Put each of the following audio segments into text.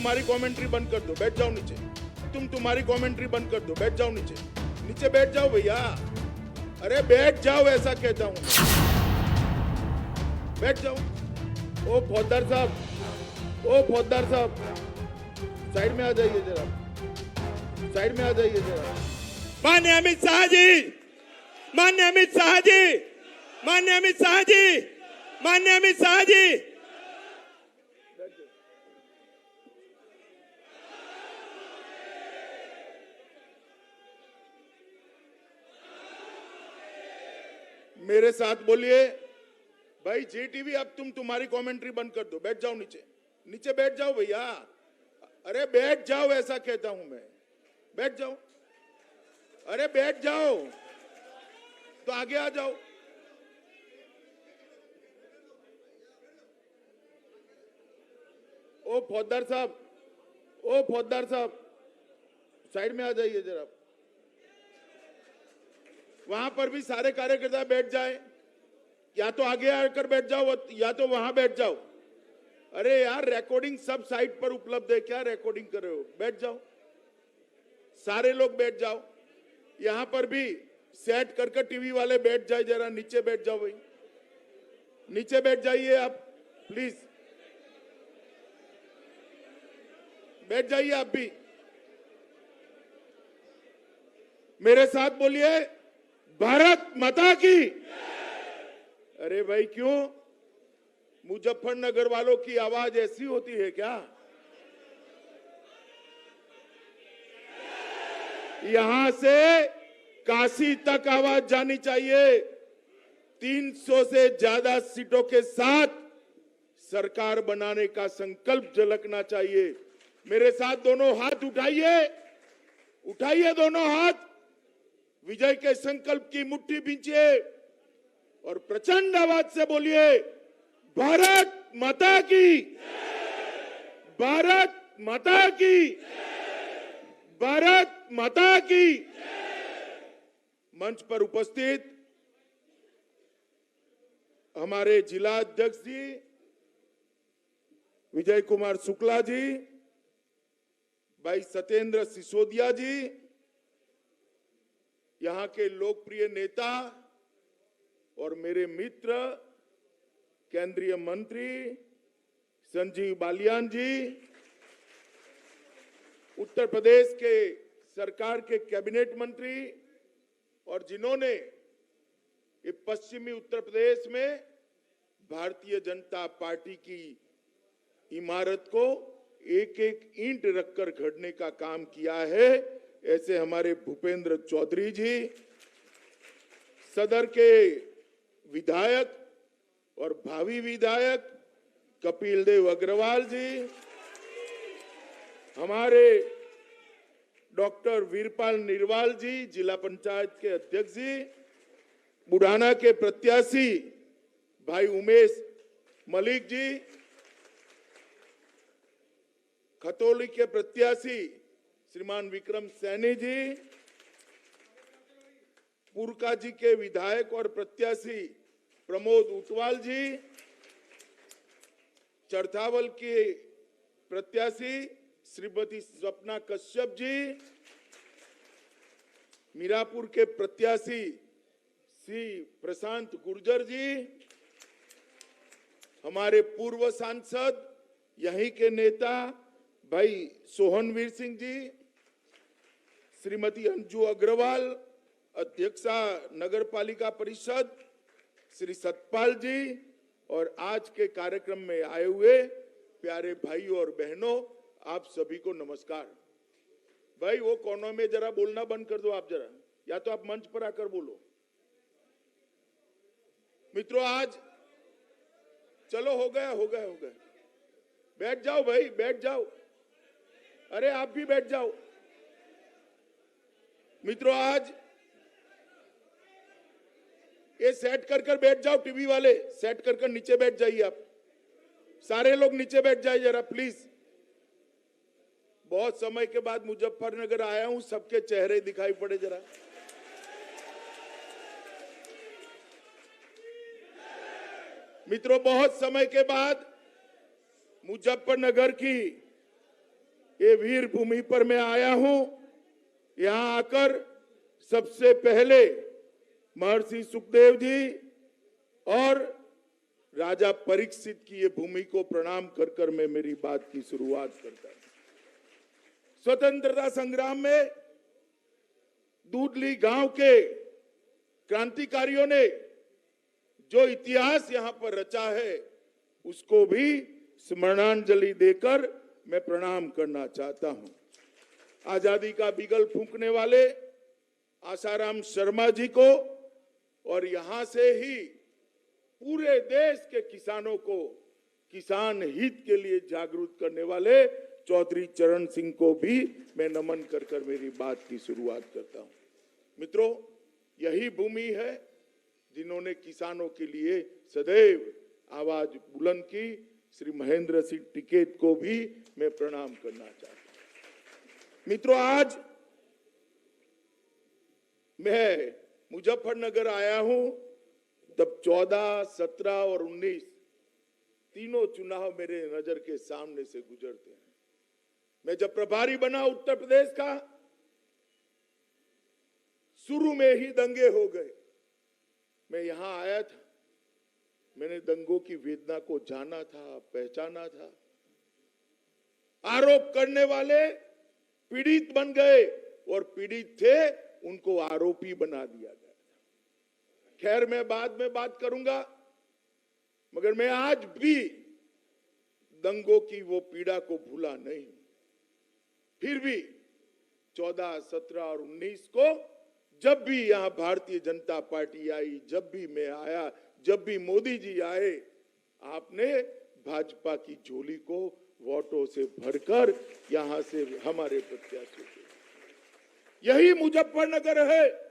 तुम्हारी कमेंट्री बंद कर दो, बैठ जाओ नीचे। तुम तुम्हारी कमेंट्री बंद कर दो, बैठ जाओ नीचे। नीचे बैठ जाओ भैया, अरे बैठ जाओ, ऐसा कहता हूं, बैठ जाओ। ओ फौजदार साहब, ओ फौजदार साहब, साइड में आ जाइए जरा, साइड में आ जाइए जरा। माननीय अमित शाह जी, माननीय अमित शाह जी, माननीय अमित शाह जी, माननीय अमित शाह जी। मेरे साथ बोलिए भाई। जी टीवी, अब तुम तुम्हारी कमेंट्री बंद कर दो, बैठ जाओ नीचे। नीचे बैठ जाओ भैया, अरे बैठ जाओ, ऐसा कहता हूं मैं, बैठ जाओ। अरे बैठ जाओ तो आगे आ जाओ। ओ फौजदार साहब, ओ फौजदार साहब, साइड में आ जाइए जरा। वहां पर भी सारे कार्यकर्ता बैठ जाए, या तो आगे आकर बैठ जाओ या तो वहां बैठ जाओ। अरे यार, रिकॉर्डिंग सब साइट पर उपलब्ध है, क्या रिकॉर्डिंग कर रहे हो? बैठ जाओ, सारे लोग बैठ जाओ। यहां पर भी सेट कर टीवी वाले बैठ जाए, जरा नीचे बैठ जाओ भाई, नीचे बैठ जाइए आप प्लीज, बैठ जाइए आप भी। मेरे साथ बोलिए, भारत माता की। अरे भाई, क्यों मुजफ्फरनगर वालों की आवाज ऐसी होती है क्या? यहां से काशी तक आवाज जानी चाहिए। 300 से ज्यादा सीटों के साथ सरकार बनाने का संकल्प झलकना चाहिए। मेरे साथ दोनों हाथ उठाइए, उठाइए दोनों हाथ, विजय के संकल्प की मुट्ठी बींचिए और प्रचंड आवाज से बोलिए, भारत माता की, भारत माता की, भारत माता की। मंच पर उपस्थित हमारे जिला अध्यक्ष जी विजय कुमार शुक्ला जी, भाई सत्येंद्र सिसोदिया जी, यहां के लोकप्रिय नेता और मेरे मित्र केंद्रीय मंत्री संजीव बालियान जी, उत्तर प्रदेश के सरकार के कैबिनेट मंत्री, और जिन्होंने ये पश्चिमी उत्तर प्रदेश में भारतीय जनता पार्टी की इमारत को एक एक ईंट रखकर गढ़ने का काम किया है, ऐसे हमारे भूपेंद्र चौधरी जी, सदर के विधायक और भावी विधायक कपिल देव अग्रवाल जी, हमारे डॉक्टर वीरपाल निरवाल जी, जिला पंचायत के अध्यक्ष जी, बुढ़ाना के प्रत्याशी भाई उमेश मलिक जी, खतौली के प्रत्याशी श्रीमान विक्रम सैनी जी, पुरका जी के विधायक और प्रत्याशी प्रमोद उटवाल जी, चरथावल के प्रत्याशी श्रीमती स्वप्ना कश्यप जी, मीरापुर के प्रत्याशी श्री प्रशांत गुर्जर जी, हमारे पूर्व सांसद यहीं के नेता भाई सोहनवीर सिंह जी, श्रीमती अंजू अग्रवाल, अध्यक्षा नगर पालिका परिषद श्री सतपाल जी, और आज के कार्यक्रम में आए हुए प्यारे भाइयों और बहनों, आप सभी को नमस्कार। भाई वो कोनों में जरा बोलना बंद कर दो आप जरा, या तो आप मंच पर आकर बोलो। मित्रों, आज चलो हो गया, हो गया, हो गया, बैठ जाओ भाई, बैठ जाओ, अरे आप भी बैठ जाओ। मित्रों, आज ये सेट कर बैठ जाओ, टीवी वाले सेट कर नीचे बैठ जाइए आप, सारे लोग नीचे बैठ जाइए जरा प्लीज। बहुत समय के बाद मुजफ्फरनगर आया हूं, सबके चेहरे दिखाई पड़े जरा। मित्रों, बहुत समय के बाद मुजफ्फरनगर की ये वीर भूमि पर मैं आया हूं। यहां आकर सबसे पहले महर्षि सुखदेव जी और राजा परीक्षित की ये भूमि को प्रणाम कर कर मैं मेरी बात की शुरुआत करता हूं। स्वतंत्रता संग्राम में दूधली गांव के क्रांतिकारियों ने जो इतिहास यहां पर रचा है, उसको भी स्मरणांजलि देकर मैं प्रणाम करना चाहता हूं। आजादी का बिगल फूंकने वाले आसाराम शर्मा जी को और यहां से ही पूरे देश के किसानों को किसान हित के लिए जागरूक करने वाले चौधरी चरण सिंह को भी मैं नमन कर कर मेरी बात की शुरुआत करता हूं। मित्रों, यही भूमि है जिन्होंने किसानों के लिए सदैव आवाज बुलंद की। श्री महेंद्र सिंह टिकैत को भी मैं प्रणाम करना चाहता हूं। मित्रों, आज मैं मुजफ्फरनगर आया हूं, तब 14, 17 और 19 तीनों चुनाव मेरे नजर के सामने से गुजरते हैं। मैं जब प्रभारी बना उत्तर प्रदेश का, शुरू में ही दंगे हो गए। मैं यहां आया था, मैंने दंगों की वेदना को जाना था, पहचाना था। आरोप करने वाले पीड़ित बन गए और पीड़ित थे उनको आरोपी बना दिया गया। खैर, मैं बाद में बात करूंगा, मगर मैं आज भी दंगों की वो पीड़ा को भूला नहीं। फिर भी 14, 17 और 19 को जब भी यहां भारतीय जनता पार्टी आई, जब भी मैं आया, जब भी मोदी जी आए, आपने भाजपा की झोली को वोटों से भरकर यहां से हमारे प्रत्याशी को। यही मुजफ्फरनगर है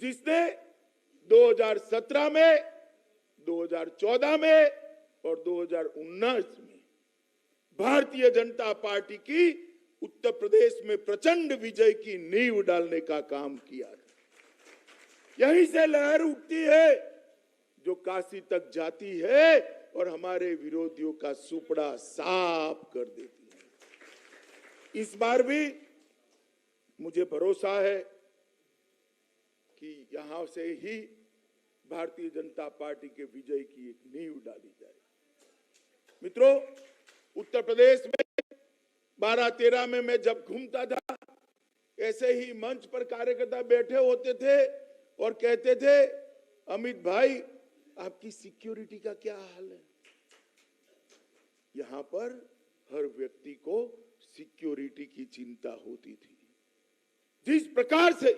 जिसने 2017 में, 2014 में और 2019 में भारतीय जनता पार्टी की उत्तर प्रदेश में प्रचंड विजय की नींव डालने का काम किया था। यहीं से लहर उठती है जो काशी तक जाती है और हमारे विरोधियों का सुपड़ा साफ कर देती है। इस बार भी मुझे भरोसा है कि यहां से ही भारतीय जनता पार्टी के विजय की एक नींव डाली जाए। मित्रों, उत्तर प्रदेश में 12-13 में मैं जब घूमता था, ऐसे ही मंच पर कार्यकर्ता बैठे होते थे और कहते थे, अमित भाई आपकी सिक्योरिटी का क्या हाल है। यहां पर हर व्यक्ति को सिक्योरिटी की चिंता होती थी। जिस प्रकार से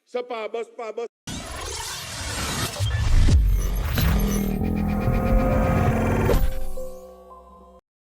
सपा बसपा